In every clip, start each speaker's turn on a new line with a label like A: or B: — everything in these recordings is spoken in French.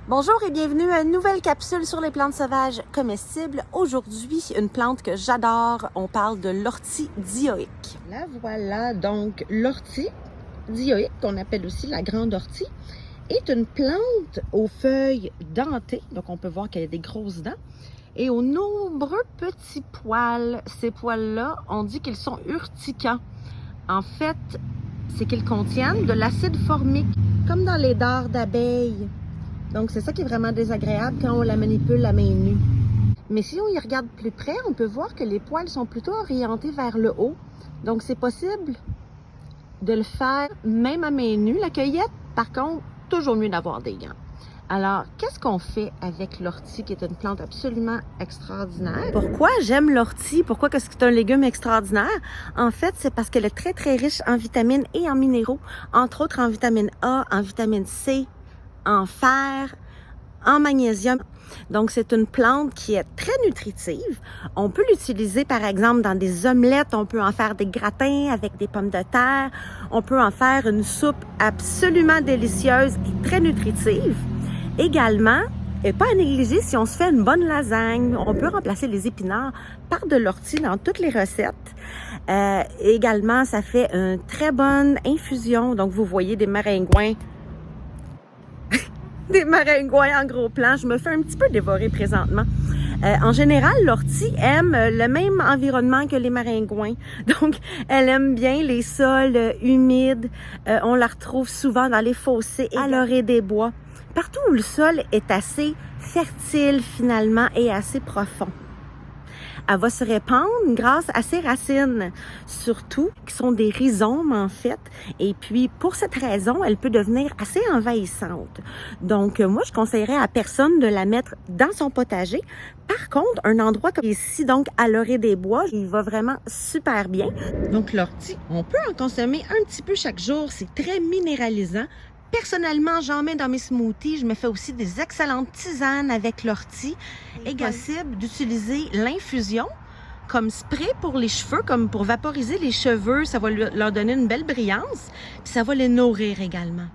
A: Bonjour et bienvenue à une nouvelle capsule sur les plantes sauvages comestibles. Aujourd'hui, une plante que j'adore, on parle de l'ortie dioïque.
B: Là, voilà, donc l'ortie dioïque, qu'on appelle aussi la grande ortie, est une plante aux feuilles dentées. Donc, on peut voir qu'elle a des grosses dents et aux nombreux petits poils. Ces poils-là, on dit qu'ils sont urticants. En fait, c'est qu'ils contiennent de l'acide formique, comme dans les dards d'abeilles. Donc, c'est ça qui est vraiment désagréable quand on la manipule à main nue. Mais si on y regarde plus près, on peut voir que les poils sont plutôt orientés vers le haut. Donc, c'est possible de le faire même à main nue. La cueillette, par contre, toujours mieux d'avoir des gants. Alors, qu'est-ce qu'on fait avec l'ortie, qui est une plante absolument extraordinaire? Pourquoi j'aime l'ortie? Pourquoi est-ce que c'est un légume extraordinaire? En fait, c'est parce qu'elle est très, très riche en vitamines et en minéraux, entre autres en vitamine A, en vitamine C, en fer, en magnésium. Donc, c'est une plante qui est très nutritive. On peut l'utiliser, par exemple, dans des omelettes. On peut en faire des gratins avec des pommes de terre. On peut en faire une soupe absolument délicieuse et très nutritive. Également, et pas à négliger, si on se fait une bonne lasagne, on peut remplacer les épinards par de l'ortie dans toutes les recettes. Également, ça fait une très bonne infusion. Donc, vous voyez des maringouins. Des maringouins en gros plan. Je me fais un petit peu dévorer présentement. En général, l'ortie aime le même environnement que les maringouins. Donc, elle aime bien les sols humides. On la retrouve souvent dans les fossés et à l'orée des bois. Partout où le sol est assez fertile finalement et assez profond. Elle va se répandre grâce à ses racines, surtout qui sont des rhizomes en fait. Et puis, pour cette raison, elle peut devenir assez envahissante. Donc, moi, je conseillerais à personne de la mettre dans son potager. Par contre, un endroit comme ici, donc à l'orée des bois, il va vraiment super bien. Donc, l'ortie, on peut en consommer un petit peu chaque jour. C'est très minéralisant. Personnellement, j'en mets dans mes smoothies. Je me fais aussi des excellentes tisanes avec l'ortie. Il est possible d'utiliser l'infusion comme spray pour les cheveux, comme pour vaporiser les cheveux. Ça va leur donner une belle brillance. Puis ça va les nourrir également.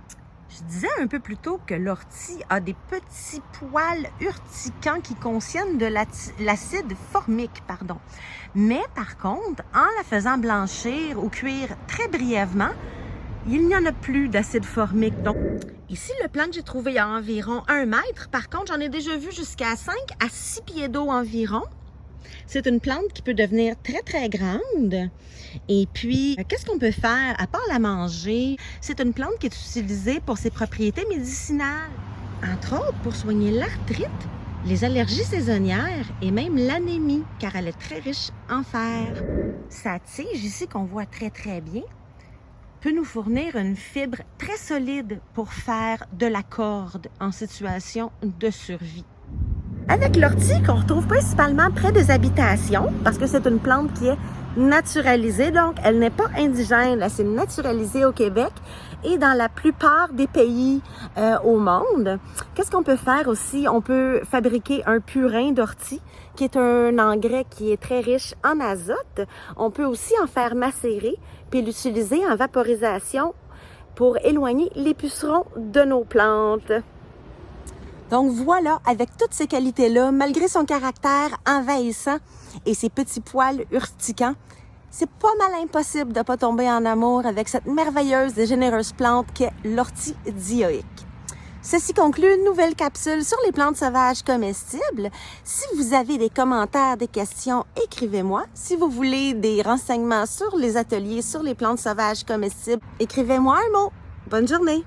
B: Je disais un peu plus tôt que l'ortie a des petits poils urticants qui contiennent de l'acide formique, Mais par contre, en la faisant blanchir ou cuire très brièvement, il n'y en a plus d'acide formique. Donc, ici, le plan que j'ai trouvé à environ 1 mètre. Par contre, j'en ai déjà vu jusqu'à 5 à 6 pieds d'eau environ. C'est une plante qui peut devenir très, très grande. Et puis, qu'est-ce qu'on peut faire à part la manger? C'est une plante qui est utilisée pour ses propriétés médicinales. Entre autres, pour soigner l'arthrite, les allergies saisonnières et même l'anémie, car elle est très riche en fer. Sa tige ici, qu'on voit très, très bien, peut nous fournir une fibre très solide pour faire de la corde en situation de survie. Avec l'ortie, qu'on retrouve principalement près des habitations, parce que c'est une plante qui est naturalisée, donc elle n'est pas indigène, elle s'est naturalisée au Québec et dans la plupart des pays au monde. Qu'est-ce qu'on peut faire aussi? On peut fabriquer un purin d'ortie, qui est un engrais qui est très riche en azote. On peut aussi en faire macérer, puis l'utiliser en vaporisation pour éloigner les pucerons de nos plantes. Donc voilà, avec toutes ces qualités-là, malgré son caractère envahissant et ses petits poils urticants, c'est pas mal impossible de ne pas tomber en amour avec cette merveilleuse et généreuse plante qu'est l'ortie dioïque. Ceci conclut une nouvelle capsule sur les plantes sauvages comestibles. Si vous avez des commentaires, des questions, écrivez-moi. Si vous voulez des renseignements sur les ateliers sur les plantes sauvages comestibles, écrivez-moi un mot. Bonne journée!